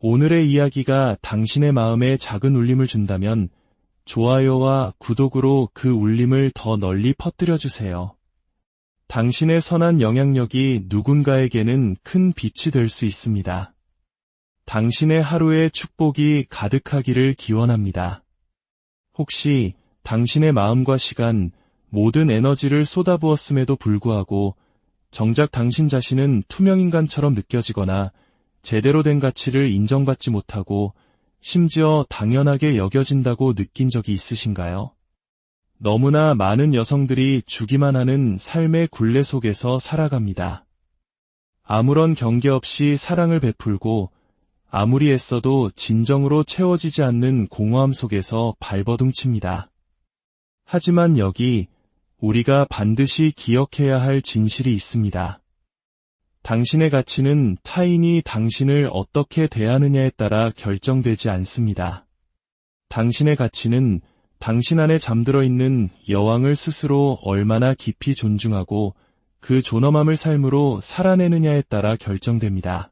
오늘의 이야기가 당신의 마음에 작은 울림을 준다면 좋아요와 구독으로 그 울림을 더 널리 퍼뜨려 주세요. 당신의 선한 영향력이 누군가에게는 큰 빛이 될 수 있습니다. 당신의 하루에 축복이 가득하기를 기원합니다. 혹시 당신의 마음과 시간, 모든 에너지를 쏟아부었음에도 불구하고 정작 당신 자신은 투명인간처럼 느껴지거나 제대로 된 가치를 인정받지 못하고 심지어 당연하게 여겨진다고 느낀 적이 있으신가요? 너무나 많은 여성들이 주기만 하는 삶의 굴레 속에서 살아갑니다. 아무런 경계 없이 사랑을 베풀고 아무리 애써도 진정으로 채워지지 않는 공허함 속에서 발버둥칩니다. 하지만 여기 우리가 반드시 기억해야 할 진실이 있습니다. 당신의 가치는 타인이 당신을 어떻게 대하느냐에 따라 결정되지 않습니다. 당신의 가치는 당신 안에 잠들어 있는 여왕을 스스로 얼마나 깊이 존중하고 그 존엄함을 삶으로 살아내느냐에 따라 결정됩니다.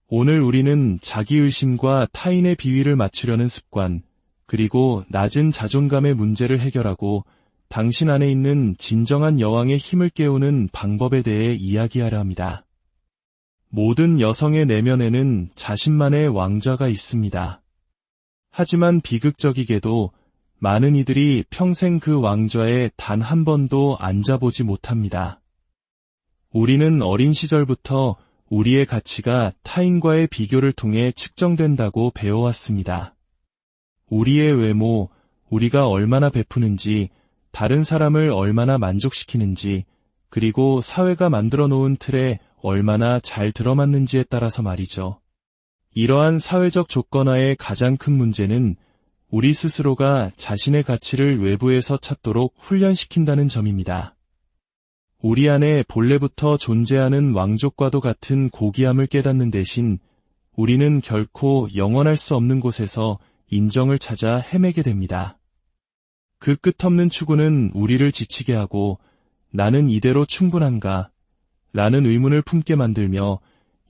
오늘 우리는 자기의심과 타인의 비위를 맞추려는 습관, 그리고 낮은 자존감의 문제를 해결하고 당신 안에 있는 진정한 여왕의 힘을 깨우는 방법에 대해 이야기하려 합니다. 모든 여성의 내면에는 자신만의 왕좌가 있습니다. 하지만 비극적이게도 많은 이들이 평생 그 왕좌에 단 한 번도 앉아보지 못합니다. 우리는 어린 시절부터 우리의 가치가 타인과의 비교를 통해 측정된다고 배워왔습니다. 우리의 외모, 우리가 얼마나 베푸는지, 다른 사람을 얼마나 만족시키는지, 그리고 사회가 만들어 놓은 틀에 얼마나 잘 들어맞는지에 따라서 말이죠. 이러한 사회적 조건화의 가장 큰 문제는 우리 스스로가 자신의 가치를 외부에서 찾도록 훈련시킨다는 점입니다. 우리 안에 본래부터 존재하는 왕족과도 같은 고귀함을 깨닫는 대신 우리는 결코 영원할 수 없는 곳에서 인정을 찾아 헤매게 됩니다. 그 끝없는 추구는 우리를 지치게 하고 나는 이대로 충분한가? 라는 의문을 품게 만들며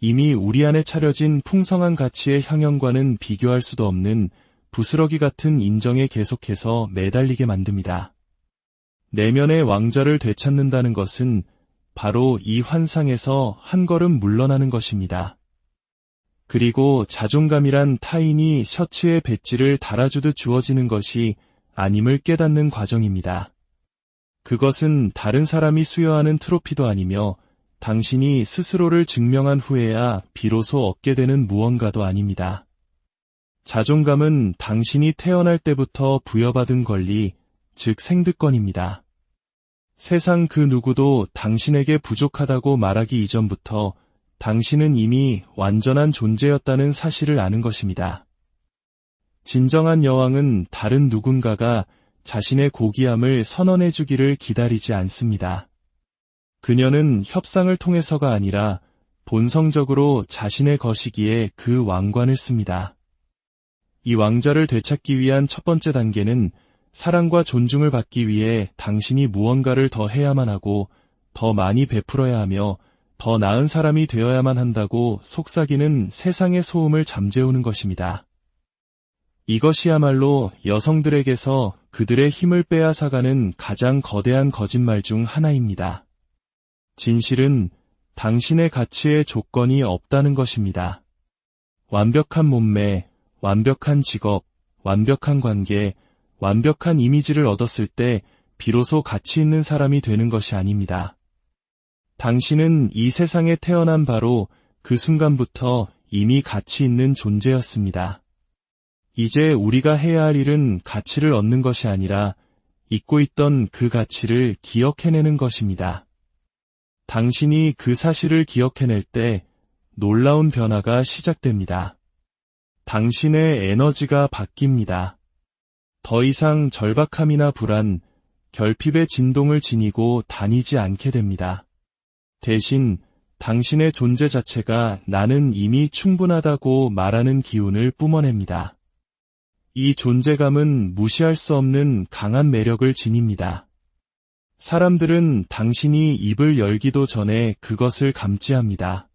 이미 우리 안에 차려진 풍성한 가치의 향연과는 비교할 수도 없는 부스러기 같은 인정에 계속해서 매달리게 만듭니다. 내면의 왕좌를 되찾는다는 것은 바로 이 환상에서 한 걸음 물러나는 것입니다. 그리고 자존감이란 타인이 셔츠에 배지를 달아주듯 주어지는 것이 아님을 깨닫는 과정입니다. 그것은 다른 사람이 수여하는 트로피도 아니며 당신이 스스로를 증명한 후에야 비로소 얻게 되는 무언가도 아닙니다. 자존감은 당신이 태어날 때부터 부여받은 권리, 즉 생득권입니다. 세상 그 누구도 당신에게 부족하다고 말하기 이전부터 당신은 이미 완전한 존재였다는 사실을 아는 것입니다. 진정한 여왕은 다른 누군가가 자신의 고귀함을 선언해 주기를 기다리지 않습니다. 그녀는 협상을 통해서가 아니라 본성적으로 자신의 것이기에 그 왕관을 씁니다. 이 왕좌를 되찾기 위한 첫 번째 단계는 사랑과 존중을 받기 위해 당신이 무언가를 더 해야만 하고 더 많이 베풀어야 하며 더 나은 사람이 되어야만 한다고 속삭이는 세상의 소음을 잠재우는 것입니다. 이것이야말로 여성들에게서 그들의 힘을 빼앗아가는 가장 거대한 거짓말 중 하나입니다. 진실은 당신의 가치에 조건이 없다는 것입니다. 완벽한 몸매, 완벽한 직업, 완벽한 관계, 완벽한 이미지를 얻었을 때 비로소 가치 있는 사람이 되는 것이 아닙니다. 당신은 이 세상에 태어난 바로 그 순간부터 이미 가치 있는 존재였습니다. 이제 우리가 해야 할 일은 가치를 얻는 것이 아니라 잊고 있던 그 가치를 기억해내는 것입니다. 당신이 그 사실을 기억해낼 때 놀라운 변화가 시작됩니다. 당신의 에너지가 바뀝니다. 더 이상 절박함이나 불안, 결핍의 진동을 지니고 다니지 않게 됩니다. 대신 당신의 존재 자체가 나는 이미 충분하다고 말하는 기운을 뿜어냅니다. 이 존재감은 무시할 수 없는 강한 매력을 지닙니다. 사람들은 당신이 입을 열기도 전에 그것을 감지합니다.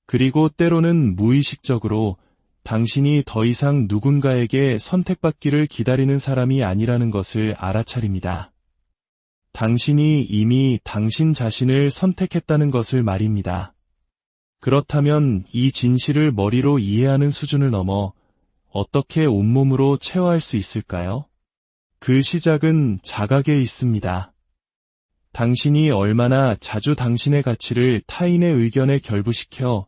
그리고 때로는 무의식적으로 당신이 더 이상 누군가에게 선택받기를 기다리는 사람이 아니라는 것을 알아차립니다. 당신이 이미 당신 자신을 선택했다는 것을 말입니다. 그렇다면 이 진실을 머리로 이해하는 수준을 넘어 어떻게 온몸으로 체화할 수 있을까요? 그 시작은 자각에 있습니다. 당신이 얼마나 자주 당신의 가치를 타인의 의견에 결부시켜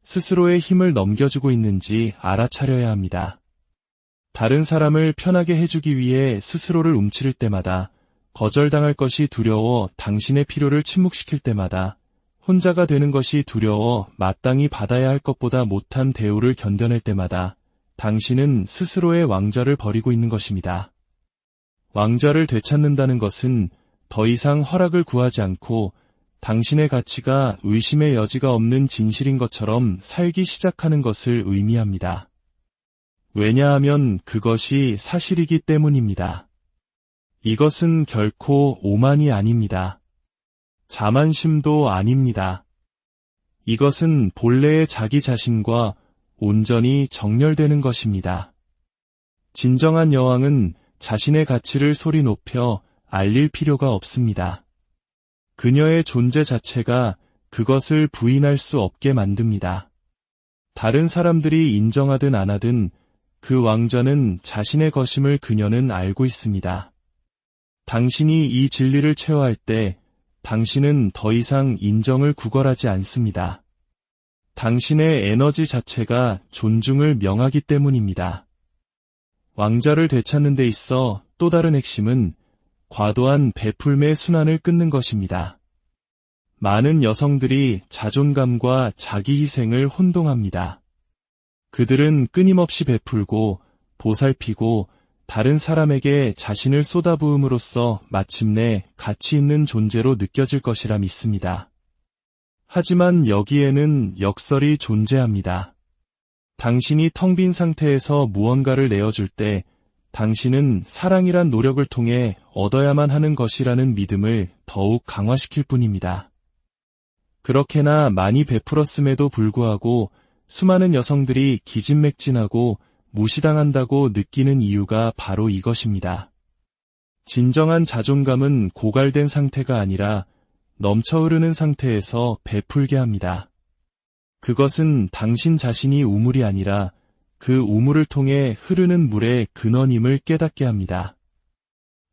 스스로의 힘을 넘겨주고 있는지 알아차려야 합니다. 다른 사람을 편하게 해주기 위해 스스로를 움츠릴 때마다, 거절당할 것이 두려워 당신의 필요를 침묵시킬 때마다, 혼자가 되는 것이 두려워 마땅히 받아야 할 것보다 못한 대우를 견뎌낼 때마다 당신은 스스로의 왕좌를 버리고 있는 것입니다. 왕좌를 되찾는다는 것은 더 이상 허락을 구하지 않고 당신의 가치가 의심의 여지가 없는 진실인 것처럼 살기 시작하는 것을 의미합니다. 왜냐하면 그것이 사실이기 때문입니다. 이것은 결코 오만이 아닙니다. 자만심도 아닙니다. 이것은 본래의 자기 자신과 온전히 정렬되는 것입니다. 진정한 여왕은 자신의 가치를 소리 높여 알릴 필요가 없습니다. 그녀의 존재 자체가 그것을 부인할 수 없게 만듭니다. 다른 사람들이 인정하든 안 하든 그 왕좌는 자신의 것임을 그녀는 알고 있습니다. 당신이 이 진리를 체화할 때 당신은 더 이상 인정을 구걸하지 않습니다. 당신의 에너지 자체가 존중을 명하기 때문입니다. 왕좌를 되찾는 데 있어 또 다른 핵심은 과도한 베풀매 순환을 끊는 것입니다. 많은 여성들이 자존감과 자기 희생을 혼동합니다. 그들은 끊임없이 베풀고 보살피고 다른 사람에게 자신을 쏟아부음으로써 마침내 가치 있는 존재로 느껴질 것이라 믿습니다. 하지만 여기에는 역설이 존재합니다. 당신이 텅 빈 상태에서 무언가를 내어줄 때 당신은 사랑이란 노력을 통해 얻어야만 하는 것이라는 믿음을 더욱 강화시킬 뿐입니다. 그렇게나 많이 베풀었음에도 불구하고 수많은 여성들이 기진맥진하고 무시당한다고 느끼는 이유가 바로 이것입니다. 진정한 자존감은 고갈된 상태가 아니라 넘쳐 흐르는 상태에서 베풀게 합니다. 그것은 당신 자신이 우물이 아니라 그 우물을 통해 흐르는 물의 근원임을 깨닫게 합니다.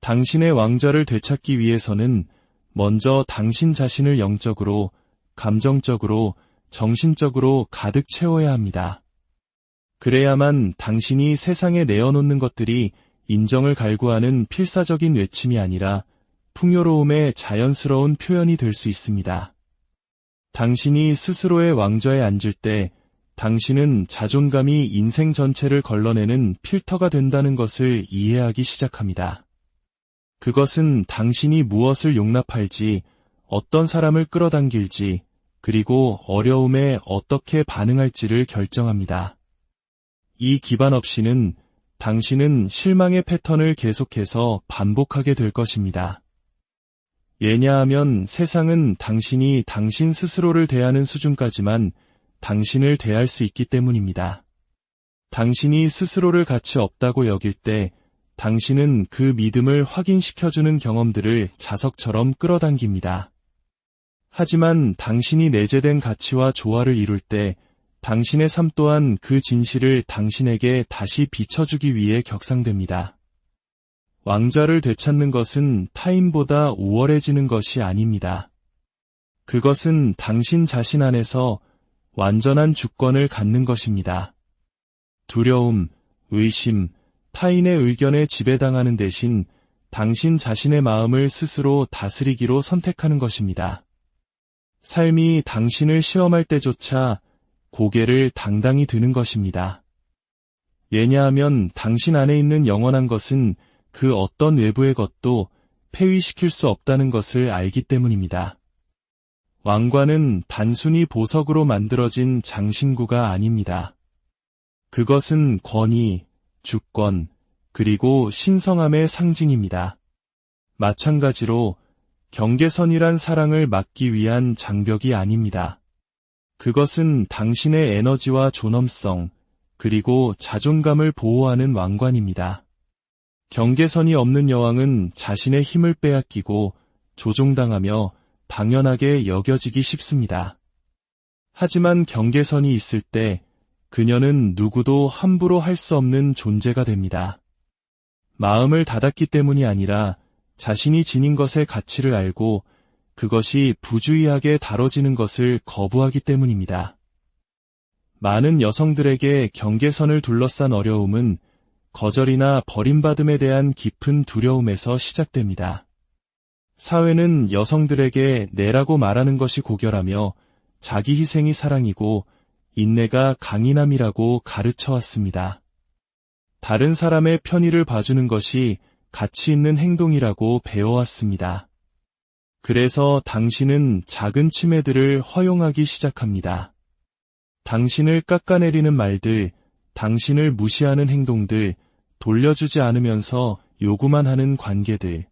당신의 왕좌를 되찾기 위해서는 먼저 당신 자신을 영적으로, 감정적으로, 정신적으로 가득 채워야 합니다. 그래야만 당신이 세상에 내어놓는 것들이 인정을 갈구하는 필사적인 외침이 아니라 풍요로움의 자연스러운 표현이 될 수 있습니다. 당신이 스스로의 왕좌에 앉을 때 당신은 자존감이 인생 전체를 걸러내는 필터가 된다는 것을 이해하기 시작합니다. 그것은 당신이 무엇을 용납할지, 어떤 사람을 끌어당길지, 그리고 어려움에 어떻게 반응할지를 결정합니다. 이 기반 없이는 당신은 실망의 패턴을 계속해서 반복하게 될 것입니다. 왜냐하면 세상은 당신이 당신 스스로를 대하는 수준까지만 당신을 대할 수 있기 때문입니다. 당신이 스스로를 가치 없다고 여길 때 당신은 그 믿음을 확인시켜주는 경험들을 자석처럼 끌어당깁니다. 하지만 당신이 내재된 가치와 조화를 이룰 때 당신의 삶 또한 그 진실을 당신에게 다시 비춰주기 위해 격상됩니다. 왕좌를 되찾는 것은 타인보다 우월해지는 것이 아닙니다. 그것은 당신 자신 안에서 완전한 주권을 갖는 것입니다. 두려움, 의심, 타인의 의견에 지배당하는 대신 당신 자신의 마음을 스스로 다스리기로 선택하는 것입니다. 삶이 당신을 시험할 때조차 고개를 당당히 드는 것입니다. 왜냐하면 당신 안에 있는 영원한 것은 그 어떤 외부의 것도 폐위시킬 수 없다는 것을 알기 때문입니다. 왕관은 단순히 보석으로 만들어진 장신구가 아닙니다. 그것은 권위, 주권, 그리고 신성함의 상징입니다. 마찬가지로 경계선이란 사랑을 막기 위한 장벽이 아닙니다. 그것은 당신의 에너지와 존엄성, 그리고 자존감을 보호하는 왕관입니다. 경계선이 없는 여왕은 자신의 힘을 빼앗기고 조종당하며 당연하게 여겨지기 쉽습니다. 하지만 경계선이 있을 때 그녀는 누구도 함부로 할 수 없는 존재가 됩니다. 마음을 닫았기 때문이 아니라 자신이 지닌 것의 가치를 알고 그것이 부주의하게 다뤄지는 것을 거부하기 때문입니다. 많은 여성들에게 경계선을 둘러싼 어려움은 거절이나 버림받음에 대한 깊은 두려움에서 시작됩니다. 사회는 여성들에게 내라고 말하는 것이 고결하며 자기 희생이 사랑이고 인내가 강인함이라고 가르쳐왔습니다. 다른 사람의 편의를 봐주는 것이 가치 있는 행동이라고 배워왔습니다. 그래서 당신은 작은 침해들을 허용하기 시작합니다. 당신을 깎아내리는 말들, 당신을 무시하는 행동들, 돌려주지 않으면서 요구만 하는 관계들,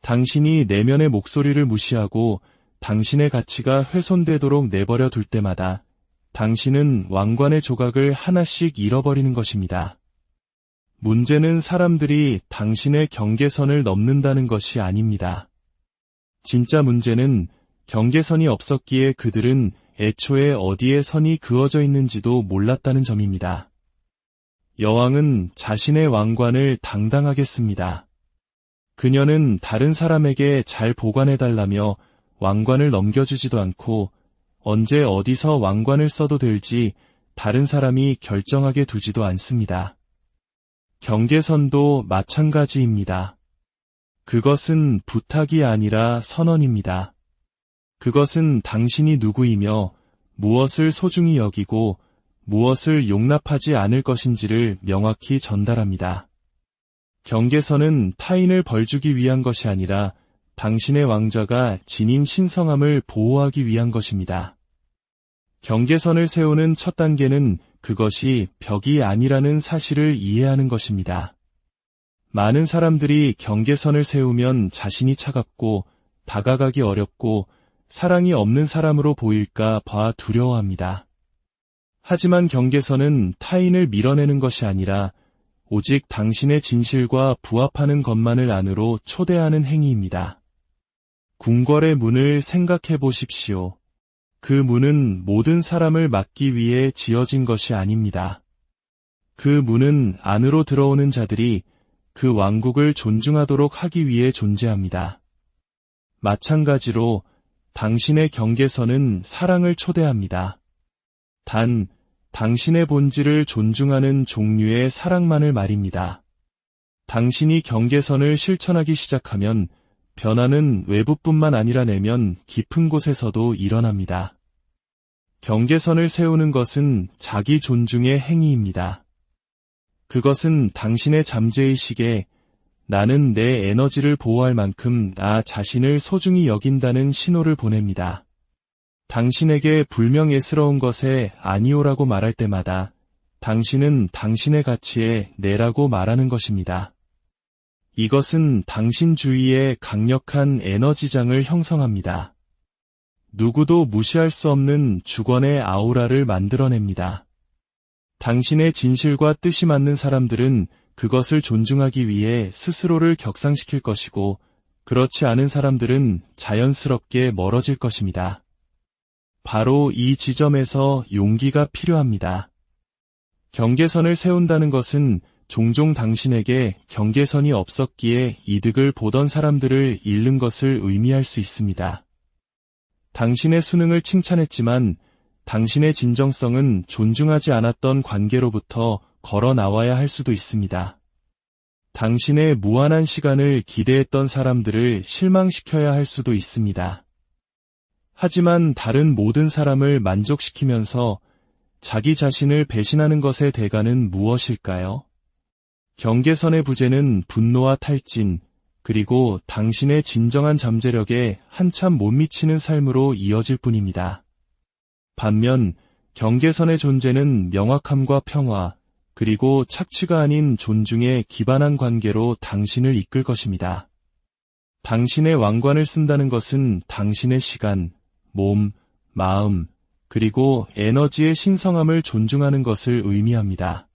당신이 내면의 목소리를 무시하고 당신의 가치가 훼손되도록 내버려 둘 때마다 당신은 왕관의 조각을 하나씩 잃어버리는 것입니다. 문제는 사람들이 당신의 경계선을 넘는다는 것이 아닙니다. 진짜 문제는 경계선이 없었기에 그들은 애초에 어디에 선이 그어져 있는지도 몰랐다는 점입니다. 여왕은 자신의 왕관을 당당하게 씁니다. 그녀는 다른 사람에게 잘 보관해달라며 왕관을 넘겨주지도 않고 언제 어디서 왕관을 써도 될지 다른 사람이 결정하게 두지도 않습니다. 경계선도 마찬가지입니다. 그것은 부탁이 아니라 선언입니다. 그것은 당신이 누구이며 무엇을 소중히 여기고 무엇을 용납하지 않을 것인지를 명확히 전달합니다. 경계선은 타인을 벌주기 위한 것이 아니라 당신의 왕좌가 지닌 신성함을 보호하기 위한 것입니다. 경계선을 세우는 첫 단계는 그것이 벽이 아니라는 사실을 이해하는 것입니다. 많은 사람들이 경계선을 세우면 자신이 차갑고 다가가기 어렵고 사랑이 없는 사람으로 보일까 봐 두려워합니다. 하지만 경계선은 타인을 밀어내는 것이 아니라 오직 당신의 진실과 부합하는 것만을 안으로 초대하는 행위입니다. 궁궐의 문을 생각해 보십시오. 그 문은 모든 사람을 막기 위해 지어진 것이 아닙니다. 그 문은 안으로 들어오는 자들이 그 왕국을 존중하도록 하기 위해 존재합니다. 마찬가지로 당신의 경계선은 사랑을 초대합니다. 단, 당신의 본질을 존중하는 종류의 사랑만을 말입니다. 당신이 경계선을 실천하기 시작하면 변화는 외부뿐만 아니라 내면 깊은 곳에서도 일어납니다. 경계선을 세우는 것은 자기 존중의 행위입니다. 그것은 당신의 잠재의식에 나는 내 에너지를 보호할 만큼 나 자신을 소중히 여긴다는 신호를 보냅니다. 당신에게 불명예스러운 것에 아니오라고 말할 때마다 당신은 당신의 가치에 내라고 말하는 것입니다. 이것은 당신 주위에 강력한 에너지장을 형성합니다. 누구도 무시할 수 없는 주권의 아우라를 만들어냅니다. 당신의 진실과 뜻이 맞는 사람들은 그것을 존중하기 위해 스스로를 격상시킬 것이고 그렇지 않은 사람들은 자연스럽게 멀어질 것입니다. 바로 이 지점에서 용기가 필요합니다. 경계선을 세운다는 것은 종종 당신에게 경계선이 없었기에 이득을 보던 사람들을 잃는 것을 의미할 수 있습니다. 당신의 수능을 칭찬했지만 당신의 진정성은 존중하지 않았던 관계로부터 걸어 나와야 할 수도 있습니다. 당신의 무한한 시간을 기대했던 사람들을 실망시켜야 할 수도 있습니다. 하지만 다른 모든 사람을 만족시키면서 자기 자신을 배신하는 것의 대가는 무엇일까요? 경계선의 부재는 분노와 탈진, 그리고 당신의 진정한 잠재력에 한참 못 미치는 삶으로 이어질 뿐입니다. 반면 경계선의 존재는 명확함과 평화, 그리고 착취가 아닌 존중에 기반한 관계로 당신을 이끌 것입니다. 당신의 왕관을 쓴다는 것은 당신의 시간, 몸, 마음, 그리고 에너지의 신성함을 존중하는 것을 의미합니다.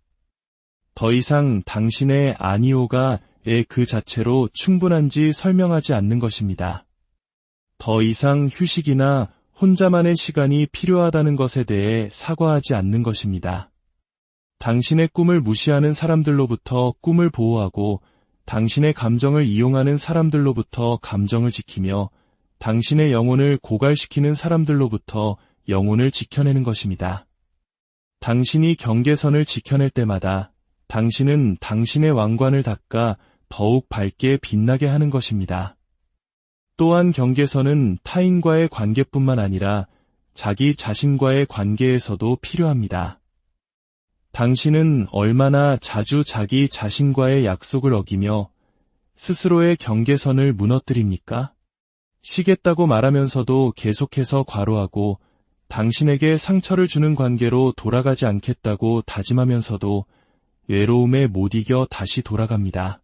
더 이상 당신의 아니오가 그 자체로 충분한지 설명하지 않는 것입니다. 더 이상 휴식이나 혼자만의 시간이 필요하다는 것에 대해 사과하지 않는 것입니다. 당신의 꿈을 무시하는 사람들로부터 꿈을 보호하고 당신의 감정을 이용하는 사람들로부터 감정을 지키며 당신의 영혼을 고갈시키는 사람들로부터 영혼을 지켜내는 것입니다. 당신이 경계선을 지켜낼 때마다 당신은 당신의 왕관을 닦아 더욱 밝게 빛나게 하는 것입니다. 또한 경계선은 타인과의 관계뿐만 아니라 자기 자신과의 관계에서도 필요합니다. 당신은 얼마나 자주 자기 자신과의 약속을 어기며 스스로의 경계선을 무너뜨립니까? 쉬겠다고 말하면서도 계속해서 과로하고 당신에게 상처를 주는 관계로 돌아가지 않겠다고 다짐하면서도 외로움에 못 이겨 다시 돌아갑니다.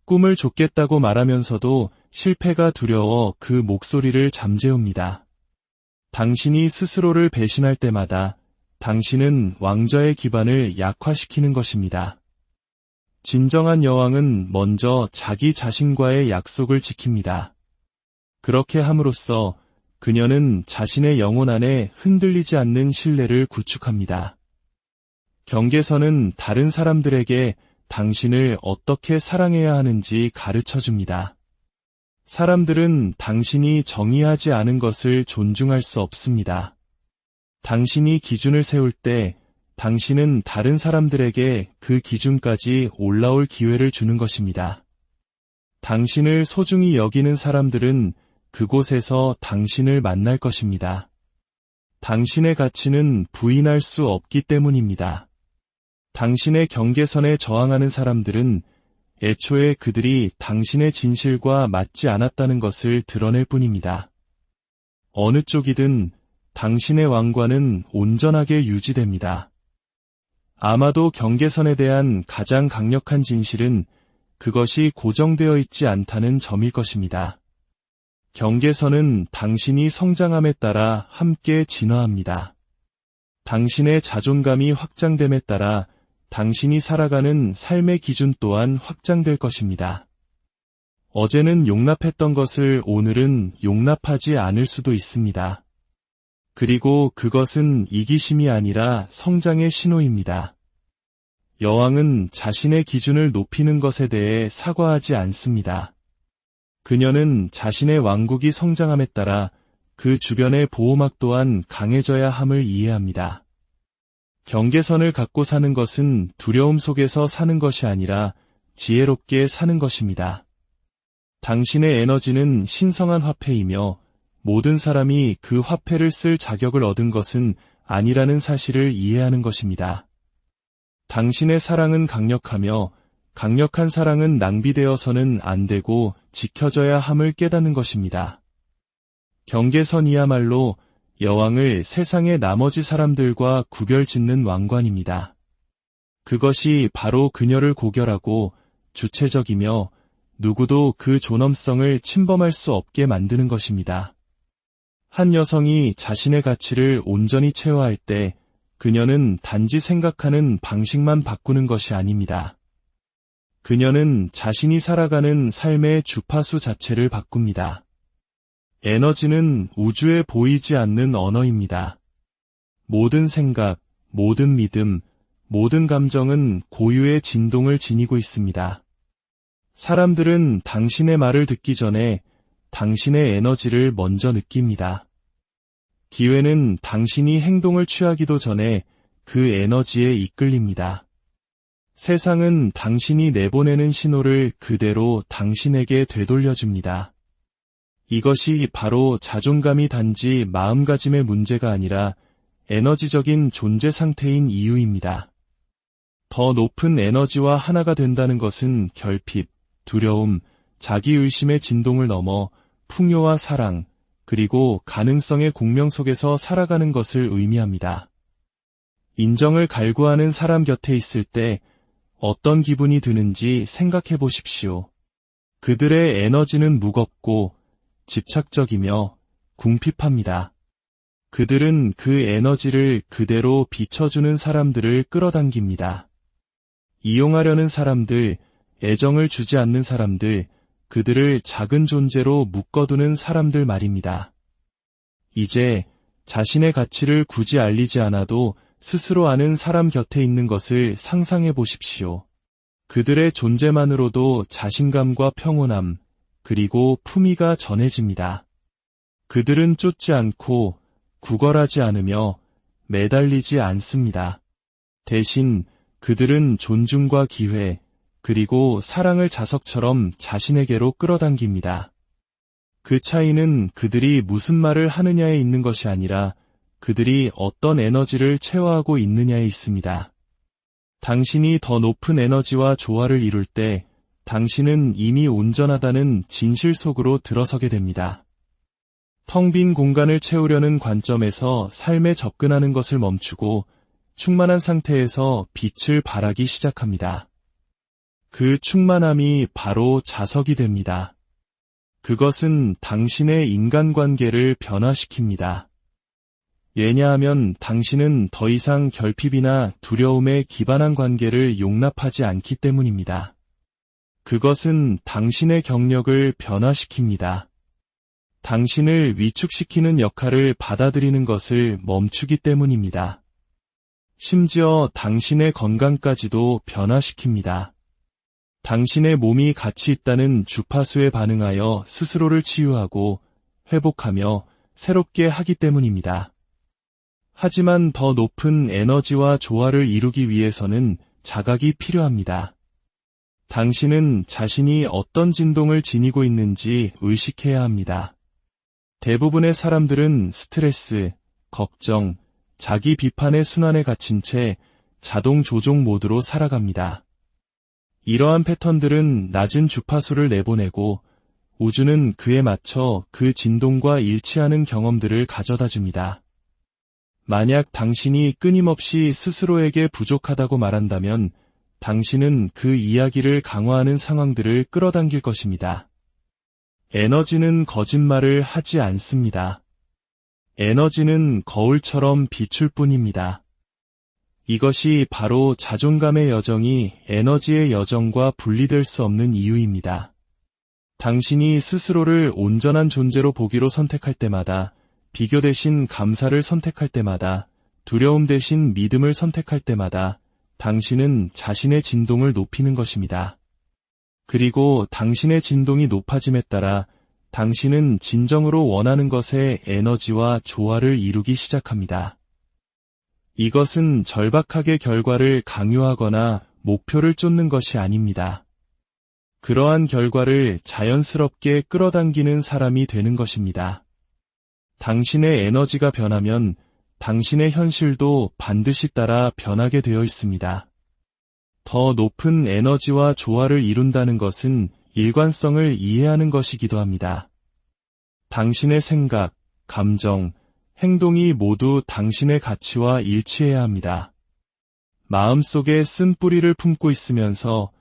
꿈을 쫓겠다고 말하면서도 실패가 두려워 그 목소리를 잠재웁니다. 당신이 스스로를 배신할 때마다 당신은 왕좌의 기반을 약화시키는 것입니다. 진정한 여왕은 먼저 자기 자신과의 약속을 지킵니다. 그렇게 함으로써 그녀는 자신의 영혼 안에 흔들리지 않는 신뢰를 구축합니다. 경계선은 다른 사람들에게 당신을 어떻게 사랑해야 하는지 가르쳐줍니다. 사람들은 당신이 정의하지 않은 것을 존중할 수 없습니다. 당신이 기준을 세울 때 당신은 다른 사람들에게 그 기준까지 올라올 기회를 주는 것입니다. 당신을 소중히 여기는 사람들은 그곳에서 당신을 만날 것입니다. 당신의 가치는 부인할 수 없기 때문입니다. 당신의 경계선에 저항하는 사람들은 애초에 그들이 당신의 진실과 맞지 않았다는 것을 드러낼 뿐입니다. 어느 쪽이든 당신의 왕관은 온전하게 유지됩니다. 아마도 경계선에 대한 가장 강력한 진실은 그것이 고정되어 있지 않다는 점일 것입니다. 경계선은 당신이 성장함에 따라 함께 진화합니다. 당신의 자존감이 확장됨에 따라 당신이 살아가는 삶의 기준 또한 확장될 것입니다. 어제는 용납했던 것을 오늘은 용납하지 않을 수도 있습니다. 그리고 그것은 이기심이 아니라 성장의 신호입니다. 여왕은 자신의 기준을 높이는 것에 대해 사과하지 않습니다. 그녀는 자신의 왕국이 성장함에 따라 그 주변의 보호막 또한 강해져야 함을 이해합니다. 경계선을 갖고 사는 것은 두려움 속에서 사는 것이 아니라 지혜롭게 사는 것입니다. 당신의 에너지는 신성한 화폐이며 모든 사람이 그 화폐를 쓸 자격을 얻은 것은 아니라는 사실을 이해하는 것입니다. 당신의 사랑은 강력하며 강력한 사랑은 낭비되어서는 안 되고 지켜져야 함을 깨닫는 것입니다. 경계선이야말로 여왕을 세상의 나머지 사람들과 구별짓는 왕관입니다. 그것이 바로 그녀를 고결하고 주체적이며 누구도 그 존엄성을 침범할 수 없게 만드는 것입니다. 한 여성이 자신의 가치를 온전히 체화할 때 그녀는 단지 생각하는 방식만 바꾸는 것이 아닙니다. 그녀는 자신이 살아가는 삶의 주파수 자체를 바꿉니다. 에너지는 우주에 보이지 않는 언어입니다. 모든 생각, 모든 믿음, 모든 감정은 고유의 진동을 지니고 있습니다. 사람들은 당신의 말을 듣기 전에 당신의 에너지를 먼저 느낍니다. 기회는 당신이 행동을 취하기도 전에 그 에너지에 이끌립니다. 세상은 당신이 내보내는 신호를 그대로 당신에게 되돌려줍니다. 이것이 바로 자존감이 단지 마음가짐의 문제가 아니라 에너지적인 존재 상태인 이유입니다. 더 높은 에너지와 하나가 된다는 것은 결핍, 두려움, 자기의심의 진동을 넘어 풍요와 사랑, 그리고 가능성의 공명 속에서 살아가는 것을 의미합니다. 인정을 갈구하는 사람 곁에 있을 때 어떤 기분이 드는지 생각해 보십시오. 그들의 에너지는 무겁고 집착적이며 궁핍합니다. 그들은 그 에너지를 그대로 비춰주는 사람들을 끌어당깁니다. 이용하려는 사람들, 애정을 주지 않는 사람들, 그들을 작은 존재로 묶어두는 사람들 말입니다. 이제 자신의 가치를 굳이 알리지 않아도 스스로 아는 사람 곁에 있는 것을 상상해 보십시오. 그들의 존재만으로도 자신감과 평온함, 그리고 품위가 전해집니다. 그들은 쫓지 않고 구걸하지 않으며 매달리지 않습니다. 대신 그들은 존중과 기회, 그리고 사랑을 자석처럼 자신에게로 끌어당깁니다. 그 차이는 그들이 무슨 말을 하느냐에 있는 것이 아니라 그들이 어떤 에너지를 체화하고 있느냐에 있습니다. 당신이 더 높은 에너지와 조화를 이룰 때 당신은 이미 온전하다는 진실 속으로 들어서게 됩니다. 텅 빈 공간을 채우려는 관점에서 삶에 접근하는 것을 멈추고 충만한 상태에서 빛을 발하기 시작합니다. 그 충만함이 바로 자석이 됩니다. 그것은 당신의 인간관계를 변화시킵니다. 왜냐하면 당신은 더 이상 결핍이나 두려움에 기반한 관계를 용납하지 않기 때문입니다. 그것은 당신의 경력을 변화시킵니다. 당신을 위축시키는 역할을 받아들이는 것을 멈추기 때문입니다. 심지어 당신의 건강까지도 변화시킵니다. 당신의 몸이 가치 있다는 주파수에 반응하여 스스로를 치유하고 회복하며 새롭게 하기 때문입니다. 하지만 더 높은 에너지와 조화를 이루기 위해서는 자각이 필요합니다. 당신은 자신이 어떤 진동을 지니고 있는지 의식해야 합니다. 대부분의 사람들은 스트레스, 걱정, 자기 비판의 순환에 갇힌 채 자동 조종 모드로 살아갑니다. 이러한 패턴들은 낮은 주파수를 내보내고 우주는 그에 맞춰 그 진동과 일치하는 경험들을 가져다 줍니다. 만약 당신이 끊임없이 스스로에게 부족하다고 말한다면 당신은 그 이야기를 강화하는 상황들을 끌어당길 것입니다. 에너지는 거짓말을 하지 않습니다. 에너지는 거울처럼 비출 뿐입니다. 이것이 바로 자존감의 여정이 에너지의 여정과 분리될 수 없는 이유입니다. 당신이 스스로를 온전한 존재로 보기로 선택할 때마다, 비교 대신 감사를 선택할 때마다, 두려움 대신 믿음을 선택할 때마다 당신은 자신의 진동을 높이는 것입니다. 그리고 당신의 진동이 높아짐에 따라 당신은 진정으로 원하는 것의 에너지와 조화를 이루기 시작합니다. 이것은 절박하게 결과를 강요하거나 목표를 쫓는 것이 아닙니다. 그러한 결과를 자연스럽게 끌어당기는 사람이 되는 것입니다. 당신의 에너지가 변하면 당신의 현실도 반드시 따라 변하게 되어 있습니다. 더 높은 에너지와 조화를 이룬다는 것은 일관성을 이해하는 것이기도 합니다. 당신의 생각, 감정, 행동이 모두 당신의 가치와 일치해야 합니다. 마음속에 쓴뿌리를 품고 있으면서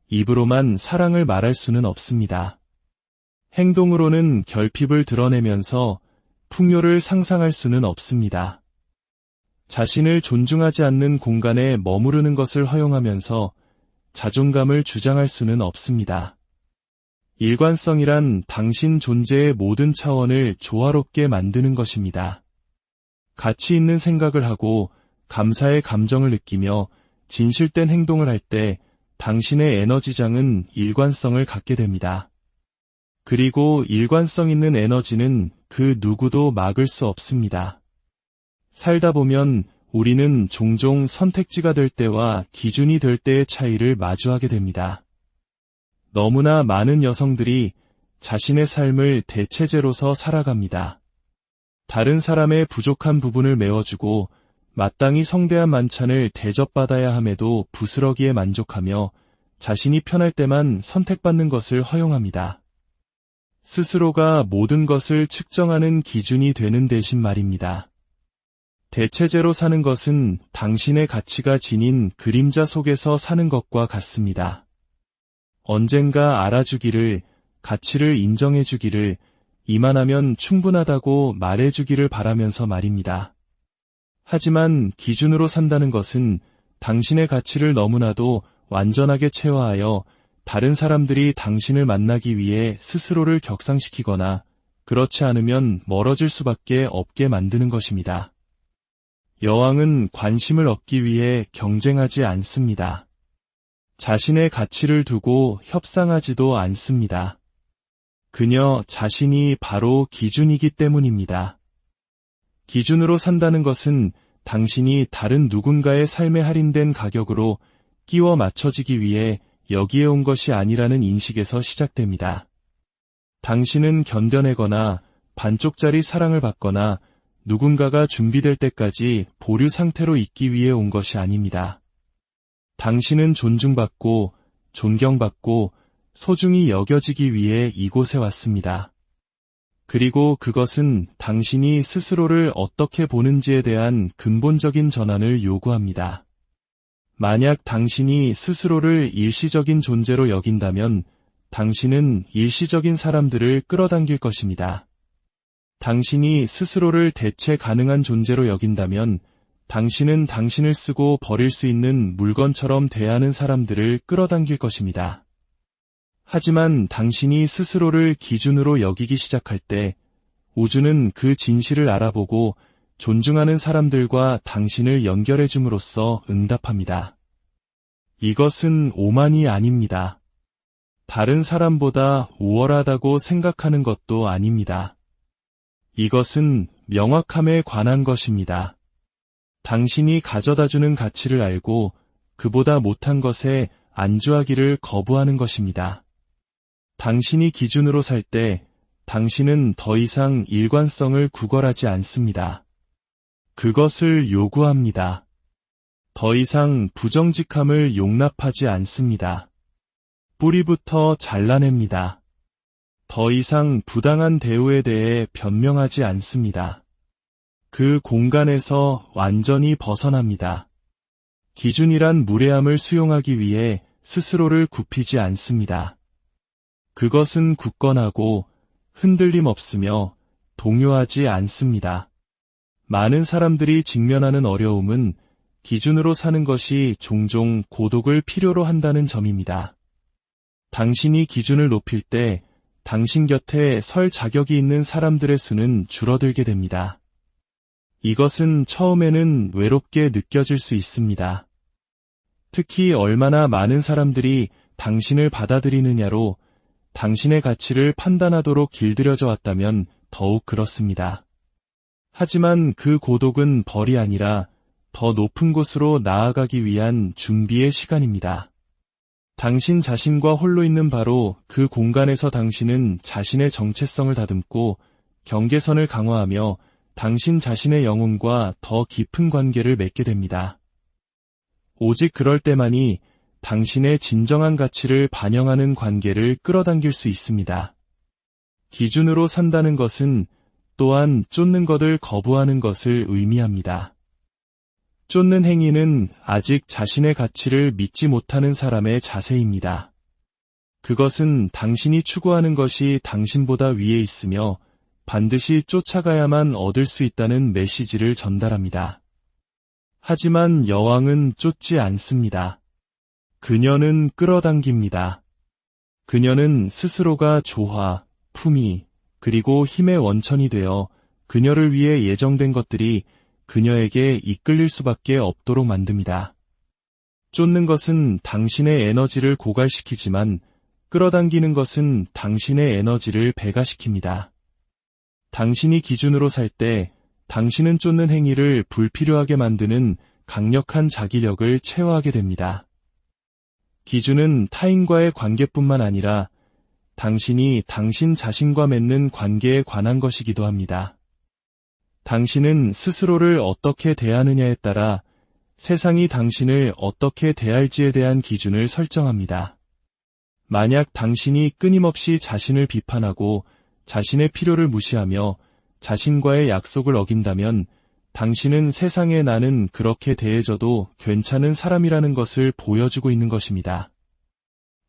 입으로만 사랑을 말할 수는 없습니다. 행동으로는 결핍을 드러내면서 풍요를 상상할 수는 없습니다. 자신을 존중하지 않는 공간에 머무르는 것을 허용하면서 자존감을 주장할 수는 없습니다. 일관성이란 당신 존재의 모든 차원을 조화롭게 만드는 것입니다. 가치 있는 생각을 하고 감사의 감정을 느끼며 진실된 행동을 할 때 당신의 에너지장은 일관성을 갖게 됩니다. 그리고 일관성 있는 에너지는 그 누구도 막을 수 없습니다. 살다 보면 우리는 종종 선택지가 될 때와 기준이 될 때의 차이를 마주하게 됩니다. 너무나 많은 여성들이 자신의 삶을 대체제로서 살아갑니다. 다른 사람의 부족한 부분을 메워주고 마땅히 성대한 만찬을 대접받아야 함에도 부스러기에 만족하며 자신이 편할 때만 선택받는 것을 허용합니다. 스스로가 모든 것을 측정하는 기준이 되는 대신 말입니다. 대체제로 사는 것은 당신의 가치가 지닌 그림자 속에서 사는 것과 같습니다. 언젠가 알아주기를, 가치를 인정해주기를, 이만하면 충분하다고 말해주기를 바라면서 말입니다. 하지만 기준으로 산다는 것은 당신의 가치를 너무나도 완전하게 체화하여 다른 사람들이 당신을 만나기 위해 스스로를 격상시키거나 그렇지 않으면 멀어질 수밖에 없게 만드는 것입니다. 여왕은 관심을 얻기 위해 경쟁하지 않습니다. 자신의 가치를 두고 협상하지도 않습니다. 그녀 자신이 바로 기준이기 때문입니다. 기준으로 산다는 것은 당신이 다른 누군가의 삶에 할인된 가격으로 끼워 맞춰지기 위해 여기에 온 것이 아니라는 인식에서 시작됩니다. 당신은 견뎌내거나 반쪽짜리 사랑을 받거나 누군가가 준비될 때까지 보류 상태로 있기 위해 온 것이 아닙니다. 당신은 존중받고 존경받고 소중히 여겨지기 위해 이곳에 왔습니다. 그리고 그것은 당신이 스스로를 어떻게 보는지에 대한 근본적인 전환을 요구합니다. 만약 당신이 스스로를 일시적인 존재로 여긴다면 당신은 일시적인 사람들을 끌어당길 것입니다. 당신이 스스로를 대체 가능한 존재로 여긴다면 당신은 당신을 쓰고 버릴 수 있는 물건처럼 대하는 사람들을 끌어당길 것입니다. 하지만 당신이 스스로를 기준으로 여기기 시작할 때 우주는 그 진실을 알아보고 존중하는 사람들과 당신을 연결해 줌으로써 응답합니다. 이것은 오만이 아닙니다. 다른 사람보다 우월하다고 생각하는 것도 아닙니다. 이것은 명확함에 관한 것입니다. 당신이 가져다주는 가치를 알고 그보다 못한 것에 안주하기를 거부하는 것입니다. 당신이 기준으로 살 때 당신은 더 이상 일관성을 구걸하지 않습니다. 그것을 요구합니다. 더 이상 부정직함을 용납하지 않습니다. 뿌리부터 잘라냅니다. 더 이상 부당한 대우에 대해 변명하지 않습니다. 그 공간에서 완전히 벗어납니다. 기준이란 무례함을 수용하기 위해 스스로를 굽히지 않습니다. 그것은 굳건하고 흔들림 없으며 동요하지 않습니다. 많은 사람들이 직면하는 어려움은 기준으로 사는 것이 종종 고독을 필요로 한다는 점입니다. 당신이 기준을 높일 때 당신 곁에 설 자격이 있는 사람들의 수는 줄어들게 됩니다. 이것은 처음에는 외롭게 느껴질 수 있습니다. 특히 얼마나 많은 사람들이 당신을 받아들이느냐로 당신의 가치를 판단하도록 길들여져 왔다면 더욱 그렇습니다. 하지만 그 고독은 벌이 아니라 더 높은 곳으로 나아가기 위한 준비의 시간입니다. 당신 자신과 홀로 있는 바로 그 공간에서 당신은 자신의 정체성을 다듬고 경계선을 강화하며 당신 자신의 영혼과 더 깊은 관계를 맺게 됩니다. 오직 그럴 때만이 당신의 진정한 가치를 반영하는 관계를 끌어당길 수 있습니다. 기준으로 산다는 것은 또한 쫓는 것을 거부하는 것을 의미합니다. 쫓는 행위는 아직 자신의 가치를 믿지 못하는 사람의 자세입니다. 그것은 당신이 추구하는 것이 당신보다 위에 있으며 반드시 쫓아가야만 얻을 수 있다는 메시지를 전달합니다. 하지만 여왕은 쫓지 않습니다. 그녀는 끌어당깁니다. 그녀는 스스로가 조화, 품위, 그리고 힘의 원천이 되어 그녀를 위해 예정된 것들이 그녀에게 이끌릴 수밖에 없도록 만듭니다. 쫓는 것은 당신의 에너지를 고갈시키지만 끌어당기는 것은 당신의 에너지를 배가시킵니다. 당신이 기준으로 살 때 당신은 쫓는 행위를 불필요하게 만드는 강력한 자기력을 체화하게 됩니다. 기준은 타인과의 관계뿐만 아니라 당신이 당신 자신과 맺는 관계에 관한 것이기도 합니다. 당신은 스스로를 어떻게 대하느냐에 따라 세상이 당신을 어떻게 대할지에 대한 기준을 설정합니다. 만약 당신이 끊임없이 자신을 비판하고 자신의 필요를 무시하며 자신과의 약속을 어긴다면 당신은 세상에 나는 그렇게 대해져도 괜찮은 사람이라는 것을 보여주고 있는 것입니다.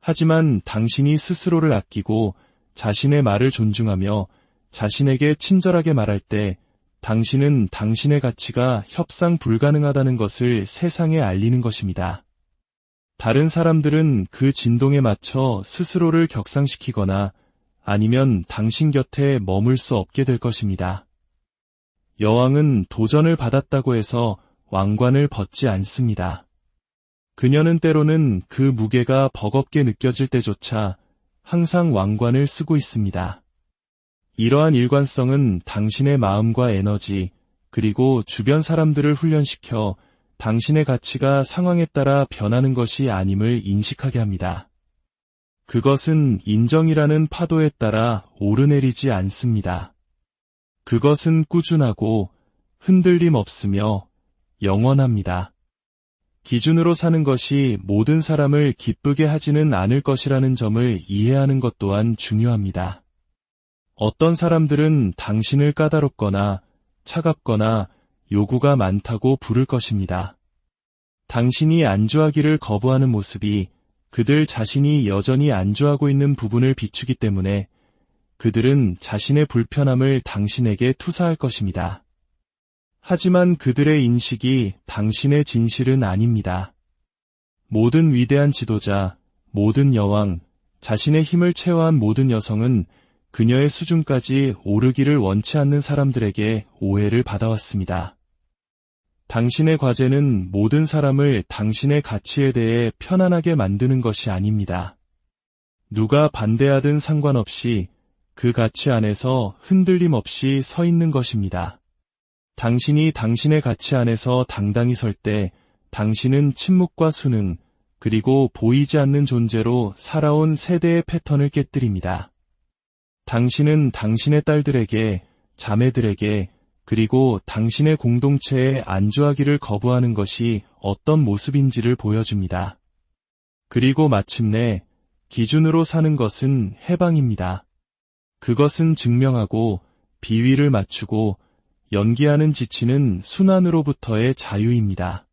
하지만 당신이 스스로를 아끼고 자신의 말을 존중하며 자신에게 친절하게 말할 때 당신은 당신의 가치가 협상 불가능하다는 것을 세상에 알리는 것입니다. 다른 사람들은 그 진동에 맞춰 스스로를 격상시키거나 아니면 당신 곁에 머물 수 없게 될 것입니다. 여왕은 도전을 받았다고 해서 왕관을 벗지 않습니다. 그녀는 때로는 그 무게가 버겁게 느껴질 때조차 항상 왕관을 쓰고 있습니다. 이러한 일관성은 당신의 마음과 에너지, 그리고 주변 사람들을 훈련시켜 당신의 가치가 상황에 따라 변하는 것이 아님을 인식하게 합니다. 그것은 인정이라는 파도에 따라 오르내리지 않습니다. 그것은 꾸준하고 흔들림 없으며 영원합니다. 기준으로 사는 것이 모든 사람을 기쁘게 하지는 않을 것이라는 점을 이해하는 것 또한 중요합니다. 어떤 사람들은 당신을 까다롭거나 차갑거나 요구가 많다고 부를 것입니다. 당신이 안주하기를 거부하는 모습이 그들 자신이 여전히 안주하고 있는 부분을 비추기 때문에 그들은 자신의 불편함을 당신에게 투사할 것입니다. 하지만 그들의 인식이 당신의 진실은 아닙니다. 모든 위대한 지도자, 모든 여왕, 자신의 힘을 체화한 모든 여성은 그녀의 수준까지 오르기를 원치 않는 사람들에게 오해를 받아왔습니다. 당신의 과제는 모든 사람을 당신의 가치에 대해 편안하게 만드는 것이 아닙니다. 누가 반대하든 상관없이 그 가치 안에서 흔들림 없이 서 있는 것입니다. 당신이 당신의 가치 안에서 당당히 설 때 당신은 침묵과 수능, 그리고 보이지 않는 존재로 살아온 세대의 패턴을 깨뜨립니다. 당신은 당신의 딸들에게, 자매들에게, 그리고 당신의 공동체에 안주하기를 거부하는 것이 어떤 모습인지를 보여줍니다. 그리고 마침내 기준으로 사는 것은 해방입니다. 그것은 증명하고 비위를 맞추고 연기하는 지치는 순환으로부터의 자유입니다.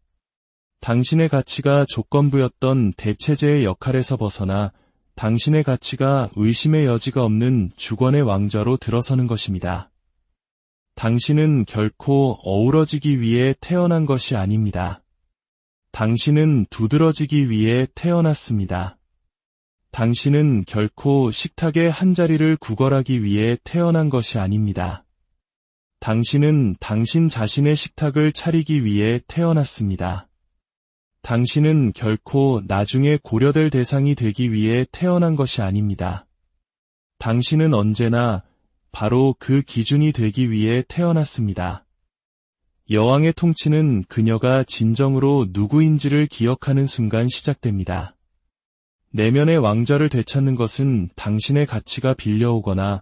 당신의 가치가 조건부였던 대체제의 역할에서 벗어나 당신의 가치가 의심의 여지가 없는 주권의 왕좌로 들어서는 것입니다. 당신은 결코 어우러지기 위해 태어난 것이 아닙니다. 당신은 두드러지기 위해 태어났습니다. 당신은 결코 식탁의 한자리를 구걸하기 위해 태어난 것이 아닙니다. 당신은 당신 자신의 식탁을 차리기 위해 태어났습니다. 당신은 결코 나중에 고려될 대상이 되기 위해 태어난 것이 아닙니다. 당신은 언제나 바로 그 기준이 되기 위해 태어났습니다. 여왕의 통치는 그녀가 진정으로 누구인지를 기억하는 순간 시작됩니다. 내면의 왕좌를 되찾는 것은 당신의 가치가 빌려오거나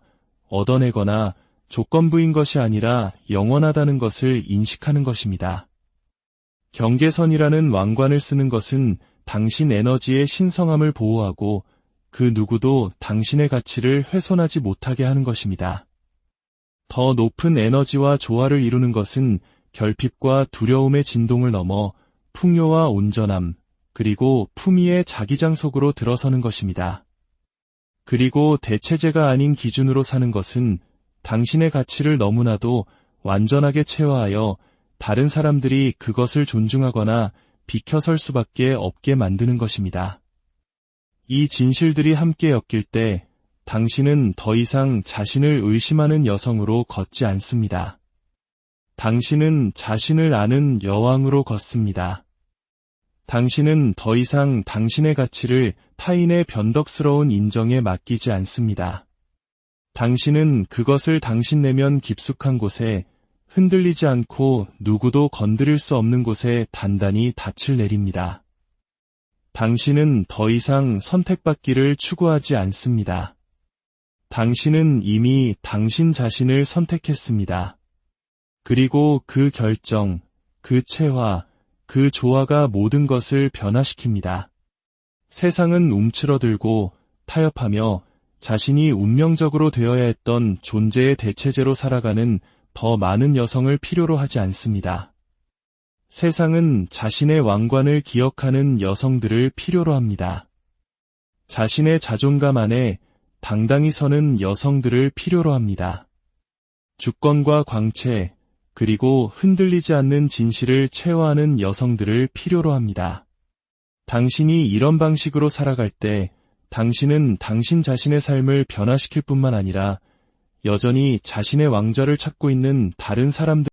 얻어내거나 조건부인 것이 아니라 영원하다는 것을 인식하는 것입니다. 경계선이라는 왕관을 쓰는 것은 당신 에너지의 신성함을 보호하고 그 누구도 당신의 가치를 훼손하지 못하게 하는 것입니다. 더 높은 에너지와 조화를 이루는 것은 결핍과 두려움의 진동을 넘어 풍요와 온전함, 그리고 품위의 자기장 속으로 들어서는 것입니다. 그리고 대체제가 아닌 기준으로 사는 것은 당신의 가치를 너무나도 완전하게 체화하여 다른 사람들이 그것을 존중하거나 비켜설 수밖에 없게 만드는 것입니다. 이 진실들이 함께 엮일 때 당신은 더 이상 자신을 의심하는 여성으로 걷지 않습니다. 당신은 자신을 아는 여왕으로 걷습니다. 당신은 더 이상 당신의 가치를 타인의 변덕스러운 인정에 맡기지 않습니다. 당신은 그것을 당신 내면 깊숙한 곳에 흔들리지 않고 누구도 건드릴 수 없는 곳에 단단히 닻을 내립니다. 당신은 더 이상 선택받기를 추구하지 않습니다. 당신은 이미 당신 자신을 선택했습니다. 그리고 그 결정, 그 체화, 그 조화가 모든 것을 변화시킵니다. 세상은 움츠러들고 타협하며 자신이 운명적으로 되어야 했던 존재의 대체제로 살아가는 더 많은 여성을 필요로 하지 않습니다. 세상은 자신의 왕관을 기억하는 여성들을 필요로 합니다. 자신의 자존감 안에 당당히 서는 여성들을 필요로 합니다. 주권과 광채, 그리고 흔들리지 않는 진실을 체화하는 여성들을 필요로 합니다. 당신이 이런 방식으로 살아갈 때 당신은 당신 자신의 삶을 변화시킬 뿐만 아니라 여전히 자신의 왕좌를 찾고 있는 다른 사람들